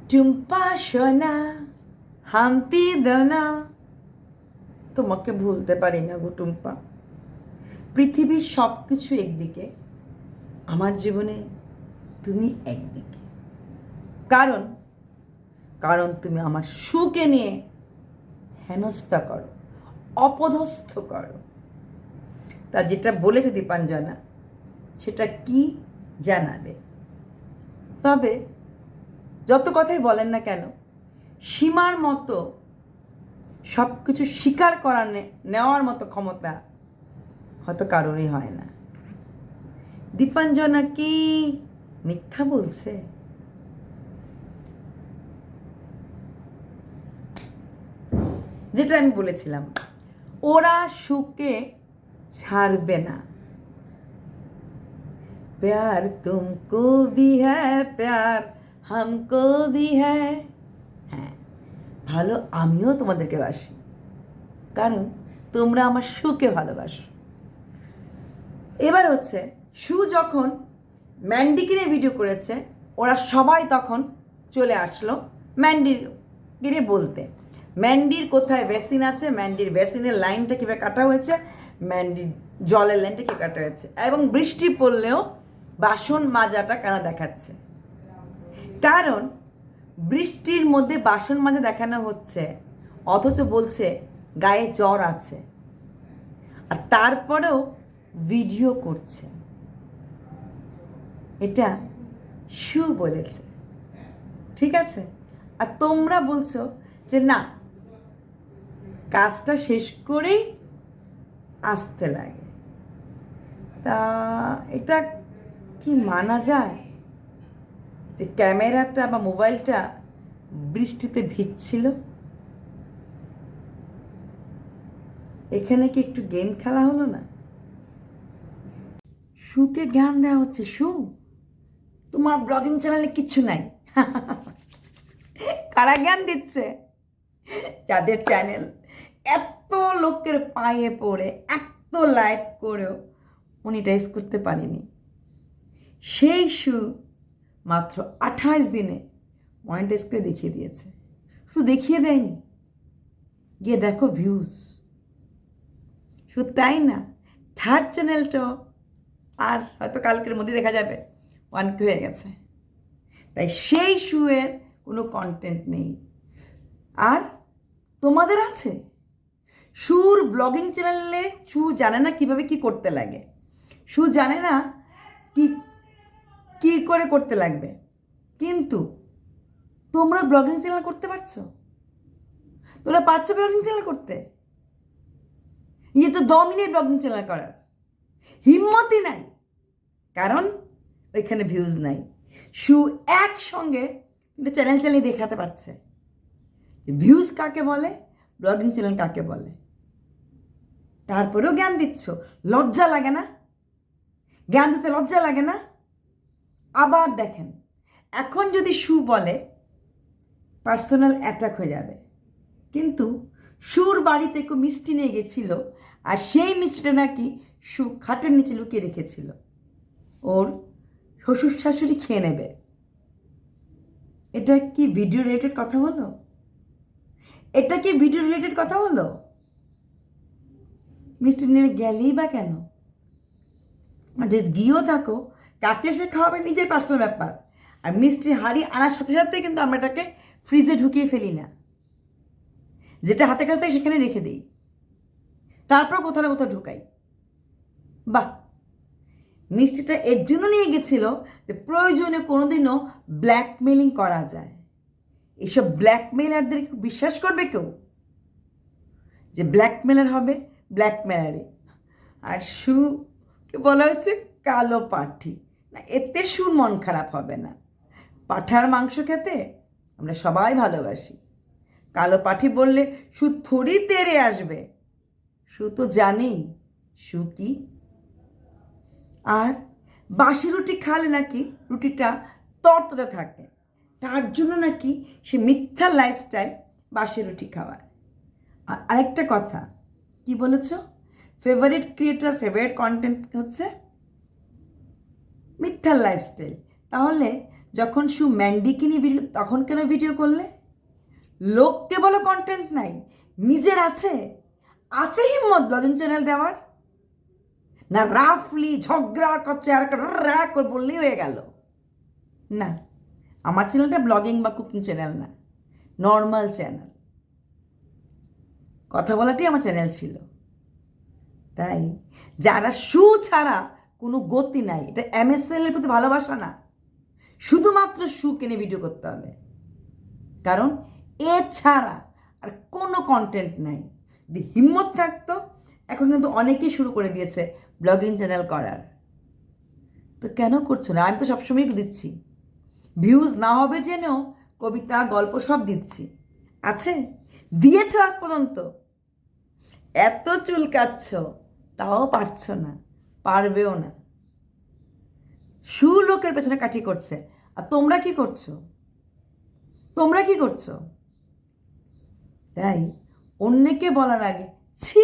টুম্পা সোনা হাম্পি দনা, তোমাকে ভুলতে পারি না গো টুম্পা। পৃথিবীর সব কিছু একদিকে, আমার জীবনে তুমি একদিকে। কারণ কারণ তুমি আমার সুকে নিয়ে হেনস্থা করো, অপদস্থ করো। তা যেটা বলেছে দীপাঞ্জনা, সেটা কি জানাবে? তবে যত কথাই বলেন না কেন, সীমার মতো সব কিছু স্বীকার করার নেওয়ার মতো ক্ষমতা হয়তো কারোরই হয় না। দীপাঞ্জনা কি মিথ্যা বলছে? যেটা আমি বলেছিলাম, ওরা সুকে ছাড়বে না। प्यार तुमको भी है, प्यार हमको भी है। হ্যাঁ, ভালো আমিও তোমাদেরকে বাসি, কারণ তোমরা আমার সুকে ভালোবাসো। এবার হচ্ছে, সু যখন ম্যান্ডিকে নিয়ে ভিডিও করেছে, ওরা সবাই তখন চলে আসলো ম্যান্ডিকে বলতে, ম্যান্ডির কোথায় বেসিন আছে, ম্যান্ডির বেসিনের লাইনটা কীভাবে কাটা হয়েছে, ম্যান্ডির জলের লাইনটা কী কাটা হয়েছে, এবং বৃষ্টি পড়লেও বাসন মাজাটা কেন দেখাচ্ছে। কারণ বৃষ্টির মধ্যে বাসন মাজা দেখানো হচ্ছে, অথচ বলছে গায়ে জ্বর আছে, আর তারপরেও ভিডিও করছে। এটা সু বলেছে, ঠিক আছে? আর তোমরা বলছো যে না, কাজটা শেষ করেই আসতে লাগে। তা এটা কি মানা যায় যে ক্যামেরাটা বা মোবাইলটা বৃষ্টিতে ভিজছিল? এখানে কি একটু গেম খেলা হলো না? সুকে জ্ঞান দেওয়া হচ্ছে, সু তোমার ব্লগিং চ্যানেলে কিচ্ছু নাই। কারা জ্ঞান দিচ্ছে? যাদের চ্যানেল এত লোকের পায়ে পড়ে এত লাইভ করেও মনিটাইজ করতে পারেনি, সেই সু মাত্র 28 দিনে মনিটাইজ করে দেখিয়ে দিয়েছে। শুধু দেখিয়ে দেয়নি, গিয়ে দেখো ভিউজ। শুধু তাই না, থার্ড চ্যানেলটাও আর হয়তো কালকের মধ্যে দেখা যাবে 1K হয়ে গেছে। তাই সেই শুয়ের কোনো কন্টেন্ট নেই। আর তোমাদের আছে? সুর ব্লগিং চ্যানেলে সু জানে না কিভাবে কি করতে লাগে, সু জানে না কি কি করে করতে লাগবে, কিন্তু তোমরা ব্লগিং চ্যানেল করতে পারছো? তোমরা পারছো ব্লগিং চ্যানেল করতে? ইয়ে তো দমই নেই ব্লগিং চ্যানেল করার, হিম্মতই নাই, কারণ ওইখানে ভিউজ নাই। সু একসঙ্গে কিন্তু চ্যানেল চালিয়ে দেখাতে পারছে যে ভিউজ কাকে বলে, ব্লগিং চ্যানেল কাকে বলে। তারপরেও জ্ঞান দিচ্ছ, লজ্জা লাগে না? জ্ঞান দিতে লজ্জা লাগে না? আবার দেখেন, এখন যদি সু বলে পার্সোনাল অ্যাটাক হয়ে যাবে, কিন্তু সুর বাড়িতে কেউ মিষ্টি নিয়ে গেছিল, আর সেই মিষ্টিটা নাকি সু খাটের নিচে লুকিয়ে রেখেছিল, ওর শ্বশুর শাশুড়ি খেয়ে নেবে। এটা কি ভিডিও রিলেটেড কথা হলো? এটা কি ভিডিও রিলেটেড কথা হলো? মিষ্টি নিয়ে গেলেই বা কেন? যে গিয়েও থাকো, কাকে সে খাওয়াবে নিজের পার্সোনাল ব্যাপার। আর মিষ্টির হাড়ি আনার সাথে সাথে কিন্তু আমরা এটাকে ফ্রিজে ঢুকিয়ে ফেলি না, যেটা হাতে কাছে সেখানে রেখে দিই, তারপর কোথাও না কোথাও ঢুকাই। বাহ, মিষ্টিটা এর জন্য নিয়ে গেছিল যে প্রয়োজনে কোনোদিনও ব্ল্যাকমেলিং করা যায়। এইসব ব্ল্যাকমেলারদের বিশ্বাস করবে কেউ? যে ব্ল্যাকমেলার হবে ব্ল্যাকমেলারে। আর সুকে বলা হচ্ছে কালো পাঠি। না, এতে সুর মন খারাপ হবে না। পাঠার মাংস খেতে আমরা সবাই ভালোবাসি। কালো পাঠি বললে সু থোড়ি তেড়ে আসবে, সু তো জানেই সু কি। আর বাসি রুটি খালে নাকি রুটিটা তরতাজা থাকে, তার জন্য নাকি সে মিথ্যা লাইফস্টাইল বাসি রুটি খাওয়ায়। আর আরেকটা কথা কি বলেছ, ফেভারিট ক্রিয়েটার ফেভারিট কন্টেন্ট হচ্ছে মিথ্যা লাইফস্টাইল। তাহলে যখন শু ম্যান্ডিকে নিয়ে ভিডিও, তখন কেন ভিডিও করলে? লোককে বলো কন্টেন্ট নাই, নিজের আছে হিম্মত ব্লগিং চ্যানেল দেওয়ার? না রাফলি ঝগড়া করছে আর রাগ করে বললেই হয়ে গেল? না, আমার চ্যানেলটা ব্লগিং বা কুকিং চ্যানেল না, নর্মাল চ্যানেল, কথা বলাটাই আমার চ্যানেল ছিল। তাই যারা শু ছাড়া কোনো গতি নাই, এটা MSL এর প্রতি ভালোবাসা না, শুধুমাত্র শু কিনে ভিডিও করতে হবে, কারণ এছাড়া আর কোনো কন্টেন্ট নাই। যদি হিম্মত থাকতো, এখন কিন্তু অনেকেই শুরু করে দিয়েছে ব্লগিং চ্যানেল করার। তো কেন করছো না? আমি তো সবসময় দিচ্ছি, ভিউজ না হবে জেনেও কবিতা গল্প সব দিচ্ছি, আছে, দিয়েছ আজ পর্যন্ত। এত চুলকাচ্ছ, তাও পারছো না, পারবেও না। শু লোকের পেছনে কাঠি করছে, আর তোমরা কি করছো? তোমরা কি করছো? তাই অন্যকে বলার আগে ছি,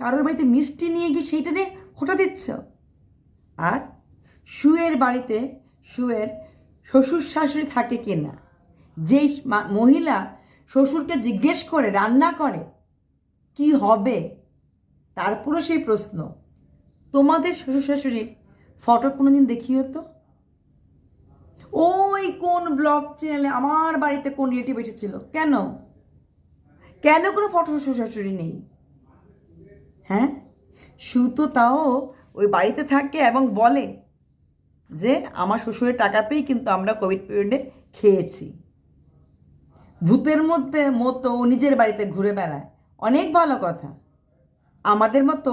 কারোর বাড়িতে মিষ্টি নিয়ে গিয়ে সেইটা নিয়ে খোঁটা দিচ্ছ। আর শুয়ের বাড়িতে শুয়ের শ্বশুর শাশুড়ি থাকে কি না, যেই মহিলা শ্বশুরকে জিজ্ঞেস করে রান্না করে কি হবে, তারপরে সেই প্রশ্ন, তোমাদের শ্বশুর শাশুড়ির ফটো কোনোদিন দেখিও তো? ওই কোন ব্লগ চ্যানেলে আমার বাড়িতে কোন রিলেটিভ এসেছিল, কেন কেন কোনো ফটো শ্বশুর শাশুড়ি নেই? হ্যাঁ, শু তো তাও ওই বাড়িতে থাকে এবং বলে যে আমার শ্বশুরের টাকাতেই কিন্তু আমরা কোভিড পিরিয়ডে খেয়েছি। ভূতের মতো ও নিজের বাড়িতে ঘুরে বেড়ায়, অনেক ভালো কথা। আমাদের মতো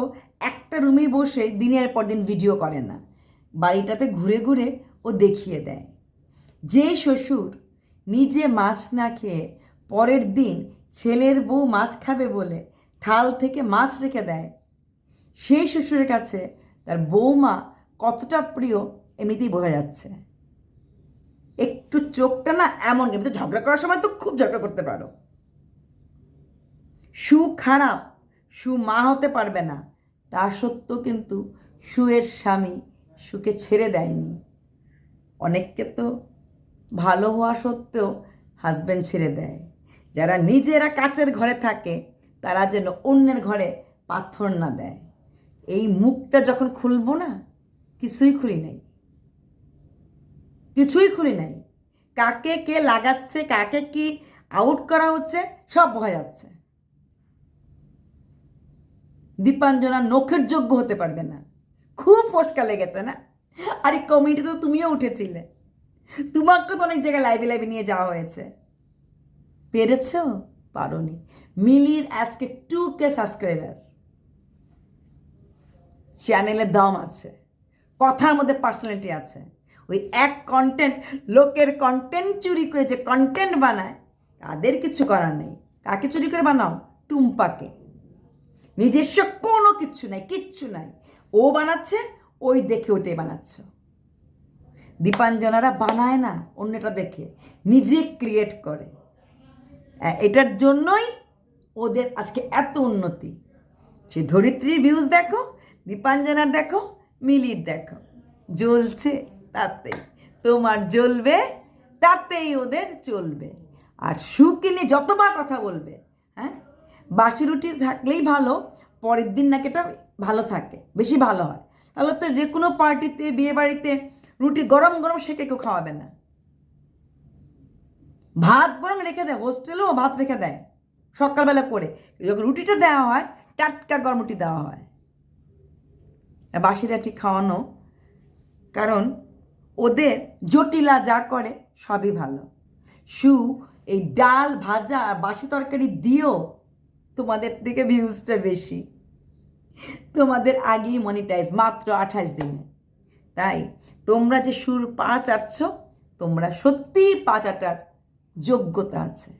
একটা রুমেই বসে দিনের পর দিন ভিডিও করে না, বাড়িটাতে ঘুরে ঘুরে ও দেখিয়ে দেয়। যে শ্বশুর নিজে মাছ না খেয়ে পরের দিন ছেলের বউ মাছ খাবে বলে থাল থেকে মাছ রেখে দেয়, সেই শ্বশুরের কাছে তার বৌমা কতটা প্রিয় এমনিতেই বোঝা যাচ্ছে। একটু চোখটা না এমন, এমনিতে ঝগড়া করার সময় তো খুব ঝগড়া করতে পারো। শু খারাপ, শু মা হতে পারবে না, তা সত্ত্বেও কিন্তু শুয়ের স্বামী শুকে ছেড়ে দেয়নি। অনেককে তো ভালো হওয়া সত্ত্বেও হাজব্যান্ড ছেড়ে দেয়। যারা নিজেরা কাচের ঘরে থাকে তারা যেন অন্যের ঘরে পাথর না দেয়। এই মুখটা যখন খুলবো না, কিছুই খুলি নাই, কিছুই খুলি নাই। কাকে কে লাগাচ্ছে, কাকে কি আউট করা হচ্ছে, সব বোঝা যাচ্ছে। দীপাঞ্জনা নখের যোগ্য হতে পারবে না, খুব ফসকা লেগেছে না? আর এই কমিটিতে তো তুমিও উঠেছিলে, তোমাকে তো অনেক জায়গায় লাইভে লাইভে নিয়ে যাওয়া হয়েছে, পেরেছ? পারোনি। মিলির আজকে 2K সাবস্ক্রাইবার, চ্যানেলের দাম আছে, কথার মধ্যে পার্সোনালিটি আছে। ওই এক কন্টেন্ট, লোকের কন্টেন্ট চুরি করে যে কন্টেন্ট বানায় তাদের কিছু করার নেই। কাকে চুরি করে বানাও? টুম্পাকে। নিজস্ব কোনো কিচ্ছু নাই, কিচ্ছু নাই। ও বানাচ্ছে, ওই দেখে ওটাই বানাচ্ছ। দীপাঞ্জনারা বানায় না অন্যটা দেখে, নিজে ক্রিয়েট করে। এটার জন্যই ওদের আজকে এত উন্নতি। সে ধরিত্রীর ভিউজ দেখো, দীপাঞ্জনার দেখো, মিলির দেখো, জ্বলছে তাতেই। তোমার জ্বলবে তাতেই ওদের চলবে। আর সুকে নিয়ে যতবার কথা বলবে, হ্যাঁ, বাসি রুটি থাকলেই ভালো, পরের দিন নাকি এটা ভালো থাকে, বেশি ভালো হয়। তাহলে তো যে কোনো পার্টিতে, বিয়ে বাড়িতে রুটি গরম গরম সেকে কেউ খাওয়াবে না। ভাত বরং রেখে দেয়, হোস্টেলেও ভাত রেখে দেয় সকালবেলা করে, যখন রুটিটা দেওয়া হয় টাটকা গরম রুটি দেওয়া হয়। আর বাসি রাটি খাওয়ানো, কারণ ওদের জটিলা যা করে সবই ভালো। শু এই ডাল ভাজা আর বাসি তরকারি দিয়েও তোমাদের থেকে ভিউজটা বেশি, তোমাদের আগেই মনিটাইজ মাত্র 28 দিনে। তাই তোমরা যে সুর পা চাটছ, তোমরা সত্যিই পা চাটার যোগ্যতা আছে,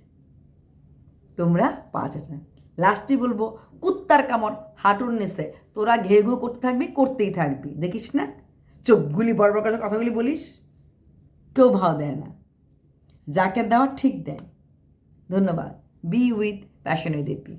তোমরা পা চাটা। লাস্টে বলবো, কুত্তার কামড় হাঁটুর নিচে, তোরা ঘে ঘু করতে থাকবি, করতেই থাকবি, দেখিস না চোখগুলি বড় বড় করে কথাগুলি বলিস, কেউ ভাও দেয় না, যাকে দেওয়ার ঠিক দেয়। ধন্যবাদ। Be with passion with AP.